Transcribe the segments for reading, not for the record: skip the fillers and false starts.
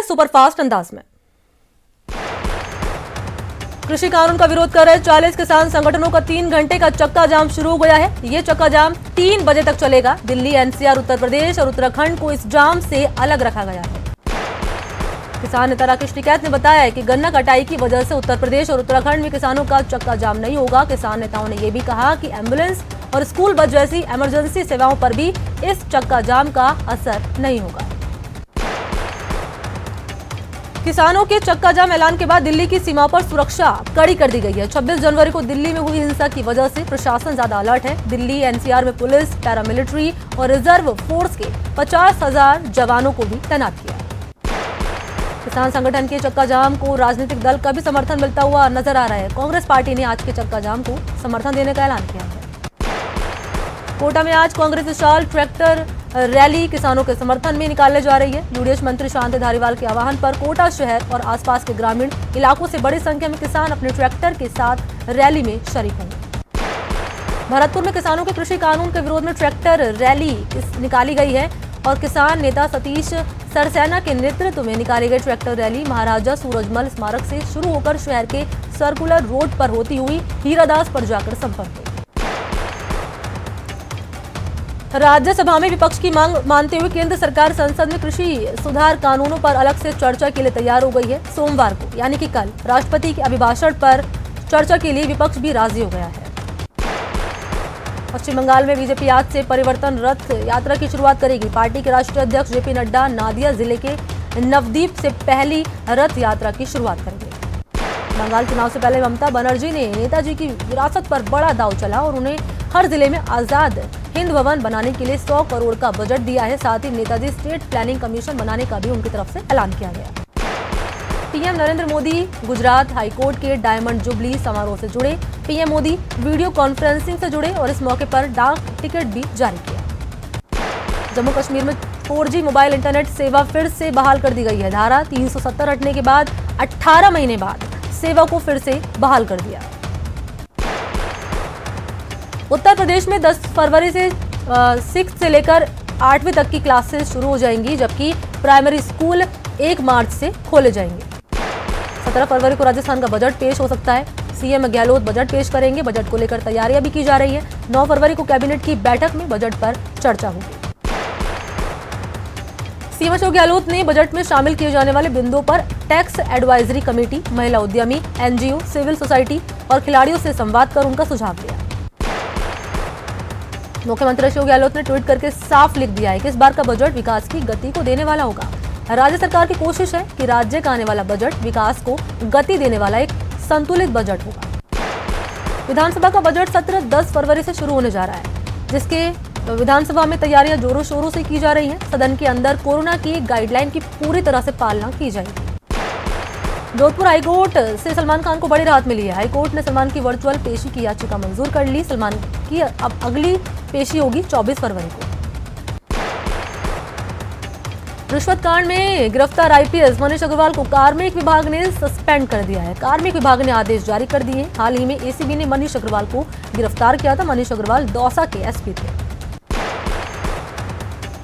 Superfast अंदाज में कृषि कानून का विरोध कर रहे 40 किसान संगठनों का 3 घंटे का चक्का जाम शुरू हो गया है। ये चक्का जाम 3 बजे तक चलेगा। दिल्ली, एनसीआर, उत्तर प्रदेश और उत्तराखंड को इस जाम से अलग रखा गया है। किसान नेता राकेश टिकैत ने बताया है कि गन्ना कटाई की वजह से उत्तर प्रदेश और उत्तराखंड में किसानों का चक्का जाम नहीं होगा। किसान नेताओं ने यह भी कहा कि एम्बुलेंस और स्कूल बस जैसी इमरजेंसी सेवाओं पर भी इस चक्का जाम का असर नहीं होगा। किसानों के चक्का जाम ऐलान के बाद दिल्ली की सीमा पर सुरक्षा कड़ी कर दी गई है। 26 जनवरी को दिल्ली में हुई हिंसा की वजह से प्रशासन ज्यादा अलर्ट है। दिल्ली एनसीआर में पुलिस, पैरामिलिट्री और रिजर्व फोर्स के 50,000 जवानों को भी तैनात किया। किसान संगठन के चक्का जाम को राजनीतिक दल का भी समर्थन मिलता हुआ नजर आ रहा है। कांग्रेस पार्टी ने आज के चक्का जाम को समर्थन देने का ऐलान किया है। कोटा में आज कांग्रेस विशाल ट्रैक्टर रैली किसानों के समर्थन में निकालने जा रही है। यूडीएच मंत्री शांति धारीवाल के आह्वान पर कोटा शहर और आसपास के ग्रामीण इलाकों से बड़ी संख्या में किसान अपने ट्रैक्टर के साथ रैली में शरीक होंगे। भरतपुर में किसानों के कृषि कानून के विरोध में ट्रैक्टर रैली निकाली गई है और किसान नेता सतीश सरसेना के नेतृत्व में निकाली गई ट्रैक्टर रैली महाराजा सूरजमल स्मारक से शुरू होकर शहर के सर्कुलर रोड पर होती हुई हीरादास पर जाकर संपन्न हुई। राज्यसभा में विपक्ष की मांग मानते हुए केंद्र सरकार संसद में कृषि सुधार कानूनों पर अलग से चर्चा के लिए तैयार हो गई है। सोमवार को यानी कि कल राष्ट्रपति के अभिभाषण पर चर्चा के लिए विपक्ष भी राजी हो गया है। पश्चिम बंगाल में बीजेपी आज से परिवर्तन रथ यात्रा की शुरुआत करेगी। पार्टी के राष्ट्रीय अध्यक्ष जेपी नड्डा नादिया जिले के नवदीप से पहली रथ यात्रा की शुरुआत करेंगे। बंगाल चुनाव से पहले ममता बनर्जी ने नेताजी की विरासत पर बड़ा दांव चला और उन्हें हर जिले में आजाद हिंद भवन बनाने के लिए 100 करोड़ का बजट दिया है। साथ ही नेताजी स्टेट प्लानिंग कमीशन बनाने का भी उनकी तरफ से ऐलान किया गया। पीएम नरेंद्र मोदी गुजरात हाईकोर्ट के डायमंड जुबली समारोह से जुड़े। पीएम मोदी वीडियो कॉन्फ्रेंसिंग से जुड़े और इस मौके पर डाक टिकट भी जारी किया। जम्मू कश्मीर में 4G मोबाइल इंटरनेट सेवा फिर से बहाल कर दी गई है। धारा 370 हटने के बाद 18 महीने बाद सेवा को फिर से बहाल कर दिया। उत्तर प्रदेश में 10 फरवरी से 6 से लेकर 8वीं तक की क्लासेस शुरू हो जाएंगी, जबकि प्राइमरी स्कूल 1 मार्च से खोले जाएंगे। 17 फरवरी को राजस्थान का बजट पेश हो सकता है। सीएम गहलोत बजट पेश करेंगे। बजट को लेकर तैयारियां भी की जा रही है। 9 फरवरी को कैबिनेट की बैठक में बजट पर चर्चा होगी। सीएम अशोक गहलोत ने बजट में शामिल किए जाने वाले बिंदुओं पर टैक्स एडवाइजरी कमेटी, महिला उद्यमी, एनजीओ, सिविल सोसाइटी और खिलाड़ियों से संवाद कर उनका सुझाव दिया। मुख्यमंत्री अशोक गहलोत ने ट्वीट करके साफ लिख दिया है कि इस बार का बजट विकास की गति को देने वाला होगा। राज्य सरकार की कोशिश है कि राज्य का आने वाला बजट विकास को गति देने वाला एक संतुलित बजट होगा। विधानसभा का बजट सत्र 10 फरवरी से शुरू होने जा रहा है, जिसके विधानसभा में तैयारियां जोरों शोरों से की जा रही हैं। सदन के अंदर कोरोना की गाइडलाइन की पूरी तरह से पालना की जाएगी। जोधपुर हाईकोर्ट से सलमान खान को बड़ी राहत मिली है। हाईकोर्ट ने सलमान की वर्चुअल पेशी की याचिका मंजूर कर ली। सलमान की अब अगली पेशी होगी 24 फरवरी को। रिश्वत कांड में गिरफ्तार आईपीएस मनीष अग्रवाल को कार्मिक विभाग ने सस्पेंड कर दिया है। कार्मिक विभाग ने आदेश जारी कर दिए। हाल ही में एसीबी ने मनीष अग्रवाल को गिरफ्तार किया था। मनीष अग्रवाल दौसा के एसपी थे।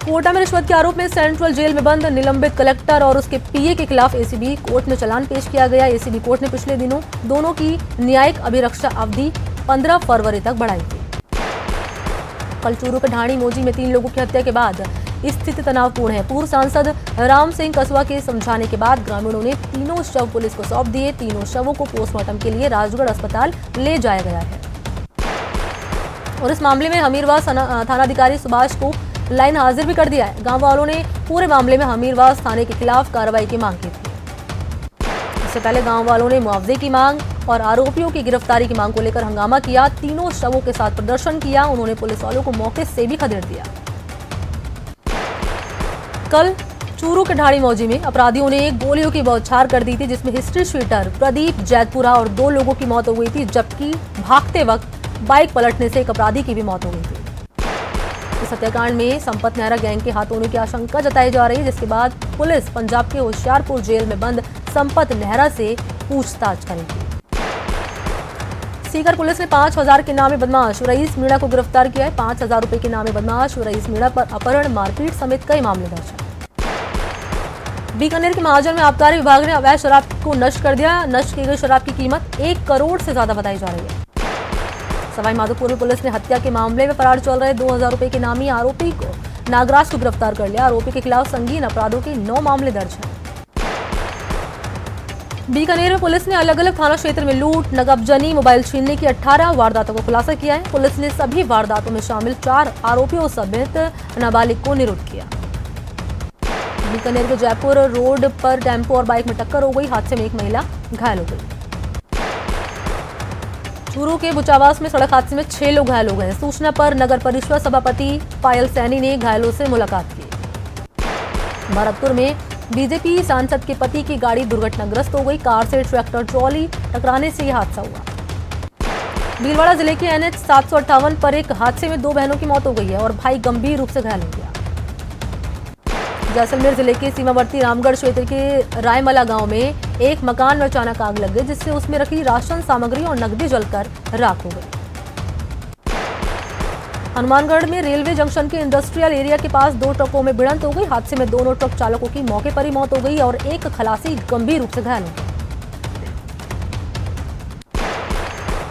कोटा में रिश्वत के आरोप में सेंट्रल जेल में बंद निलंबित कलेक्टर और उसके पीए के खिलाफ एसीबी कोर्ट में चालान पेश किया गया। एसीबी कोर्ट ने पिछले दिनों दोनों की न्यायिक अभिरक्षा अवधि 15 फरवरी तक बढ़ाई थी। कल चूरू के ढाणी मोजी में 3 लोगों की हत्या के बाद स्थिति तनावपूर्ण है। पूर्व सांसद राम सिंह कसवा के समझाने के बाद ग्रामीणों ने तीनों शव पुलिस को सौंप दिए। तीनों शवों को पोस्टमार्टम के लिए राजगढ़ अस्पताल ले जाया गया है। और इस मामले में हमीरवास थानाधिकारी सुभाष को लाइन हाजिर भी कर दिया है। गांव वालों ने पूरे मामले में हमीरवास थाने के खिलाफ कार्रवाई की मांग की थी। इससे पहले गांव वालों ने मुआवजे की मांग और आरोपियों की गिरफ्तारी की मांग को लेकर हंगामा किया। तीनों शवों के साथ प्रदर्शन किया। उन्होंने पुलिस वालों को मौके से भी खदेड़ दिया। कल चूरू के ढाणी मौजी में अपराधियों ने गोलियों की बौछार कर दी थी, जिसमें हिस्ट्री शीटर प्रदीप जैतपुरा और 2 लोगों की मौत हो गई थी, जबकि भागते वक्त बाइक पलटने से एक अपराधी की भी मौत हो गई थी। इस हत्याकांड में संपत नेहरा गैंग के हाथ होने की आशंका जताई जा रही है, जिसके बाद पुलिस पंजाब के होशियारपुर जेल में बंद संपत नेहरा से पूछताछ करेगी। सीकर पुलिस ने 5,000 के नामे बदमाश रईस मीणा को गिरफ्तार किया है। 5,000 रुपए के नामे बदमाश रईस मीणा पर अपहरण, मारपीट समेत कई मामले दर्ज हैं। बीकानेर के महाजन में आबकारी विभाग ने अवैध शराब को नष्ट कर दिया। नष्ट की गई शराब की कीमत 1 करोड़ से ज्यादा बताई जा रही है। सवाई माधोपुर में पुलिस ने हत्या के मामले में फरार चल रहे 2000 रुपए के नामी आरोपी को नागराज को गिरफ्तार कर लिया। आरोपी के खिलाफ संगीन अपराधों के 9 मामले दर्ज हैं। बीकानेर में पुलिस ने अलग अलग थाना क्षेत्र में लूट, नकबजनी, मोबाइल छीनने की 18 वारदातों को खुलासा किया है। पुलिस ने सभी वारदातों में शामिल 4 आरोपियों समेत नाबालिग को निरुद्ध किया। बीकानेर के जयपुर रोड पर टेम्पो और बाइक में टक्कर हो गई। हादसे में एक महिला घायल हो गई। चूरू के बुचावास में सड़क हादसे में 6 लोग घायल हो गए। सूचना पर नगर परिषद सभापति पायल सैनी ने घायलों से मुलाकात की। भरतपुर में बीजेपी सांसद के पति की गाड़ी दुर्घटनाग्रस्त हो गई। कार से ट्रैक्टर ट्रॉली टकराने से यह हादसा हुआ। भीलवाड़ा जिले के NH 758 पर एक हादसे में 2 बहनों की मौत हो गई है और भाई गंभीर रूप से घायल हो गया। जैसलमेर जिले के सीमावर्ती रामगढ़ क्षेत्र के रायमला गांव में एक मकान में अचानक आग लग गई, जिससे उसमें रखी राशन सामग्री और नकदी जलकर राख हो गई। हनुमानगढ़ में रेलवे जंक्शन के इंडस्ट्रियल एरिया के पास 2 ट्रकों में भिड़ंत हो गई। हादसे में दोनों ट्रक चालकों की मौके पर ही मौत हो गई और एक खलासी गंभीर रूप से घायल हो गया।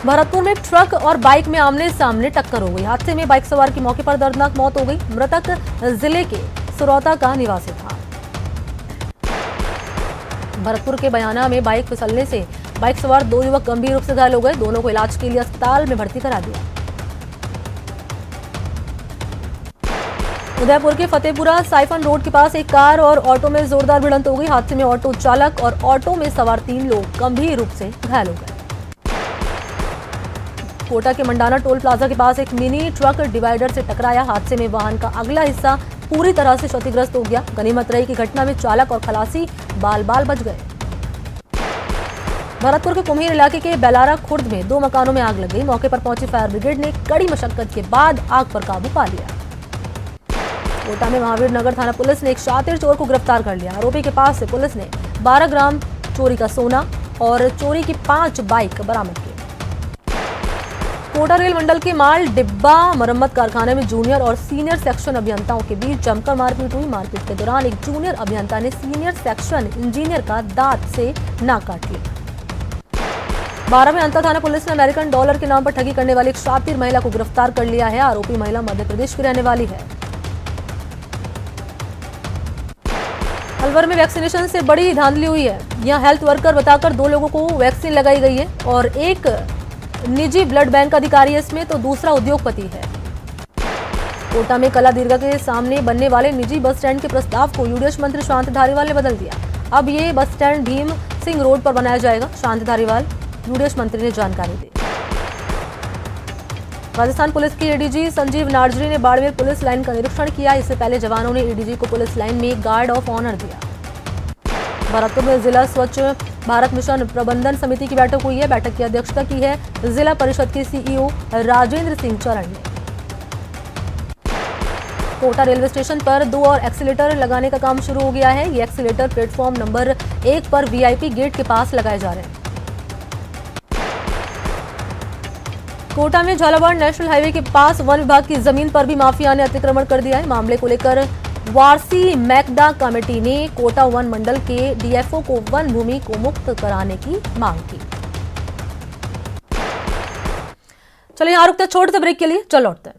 भरतपुर में ट्रक और बाइक में आमने सामने टक्कर हो गई। हादसे में बाइक सवार की मौके पर दर्दनाक मौत हो गई। मृतक जिले के सुरौता का निवासी था। भरतपुर के बयाना में बाइक फिसलने से बाइक सवार 2 युवक गंभीर रूप से घायल हो गए। दोनों को इलाज के लिए अस्पताल में भर्ती करा दिया। उदयपुर के फतेहपुरा साइफन रोड के पास एक कार और ऑटो में जोरदार भिड़ंत हो गई। हादसे में ऑटो चालक और ऑटो में सवार 3 लोग गंभीर रूप से घायल हो गए। कोटा के मंडाना टोल प्लाजा के पास एक मिनी ट्रक डिवाइडर से टकराया। हादसे में वाहन का अगला हिस्सा पूरी तरह से क्षतिग्रस्त हो गया। गनीमत रही की घटना में चालक और खलासी बाल बाल बच गए। भरतपुर के कुम्हीर इलाके के बेलारा खुर्द में 2 मकानों में आग लग गई। मौके पर पहुंची फायर ब्रिगेड ने कड़ी मशक्कत के बाद आग पर काबू पा लिया। कोटा में महावीर नगर थाना पुलिस ने एक शातिर चोर को गिरफ्तार कर लिया। आरोपी के पास से पुलिस ने 12 ग्राम चोरी का सोना और चोरी की 5 बाइक बरामद की। कोटा रेल मंडल के माल डिब्बा मरम्मत कारखाने में जूनियर और सीनियर सेक्शन अभियंताओं के बीच जमकर मारपीट हुई। मारपीट के दौरान एक जूनियर अभियंता ने सीनियर सेक्शन इंजीनियर का दांत से नाक काट लिया। 12 में अंता थाना पुलिस ने अमेरिकन डॉलर के नाम पर ठगी करने वाली एक शातिर महिला को गिरफ्तार कर लिया है। आरोपी महिला मध्य प्रदेश की रहने वाली है। अलवर में वैक्सीनेशन से बड़ी धांधली हुई है। यहां हेल्थ वर्कर बताकर 2 लोगों को वैक्सीन लगाई गई है और एक निजी ब्लड बैंक अधिकारी है इसमें, तो दूसरा उद्योगपति है। कोटा में कला दीर्घा के सामने बनने वाले निजी बस स्टैंड के प्रस्ताव को यूडीएच मंत्री शांति धारीवाल ने बदल दिया। अब ये bus stand Bhim Singh road पर बनाया जाएगा। शांति धारीवाल यूडीएच मंत्री ने जानकारी दी। राजस्थान पुलिस के एडीजी संजीव नार्जरी ने बाड़मेर पुलिस लाइन का निरीक्षण किया। इससे पहले जवानों ने एडीजी को पुलिस लाइन में गार्ड ऑफ ऑनर दिया। भरतपुर में जिला स्वच्छ भारत मिशन प्रबंधन समिति की बैठक हुई है। बैठक की अध्यक्षता की है जिला परिषद के सीईओ राजेंद्र सिंह चरण ने। कोटा रेलवे स्टेशन पर 2 और एक्सीलेटर लगाने का काम शुरू हो गया है। ये एक्सीलेटर प्लेटफॉर्म नंबर 1 पर वीआईपी गेट के पास लगाए जा रहे हैं। कोटा में झालावाड़ नेशनल हाईवे के पास वन विभाग की जमीन पर भी माफिया ने अतिक्रमण कर दिया है। मामले को लेकर वारसी मैकदा कमेटी ने कोटा वन मंडल के डीएफओ को वन भूमि को मुक्त कराने की मांग की। चलिए यहां रुकते छोटे से ब्रेक के लिए, चल लौटते हैं।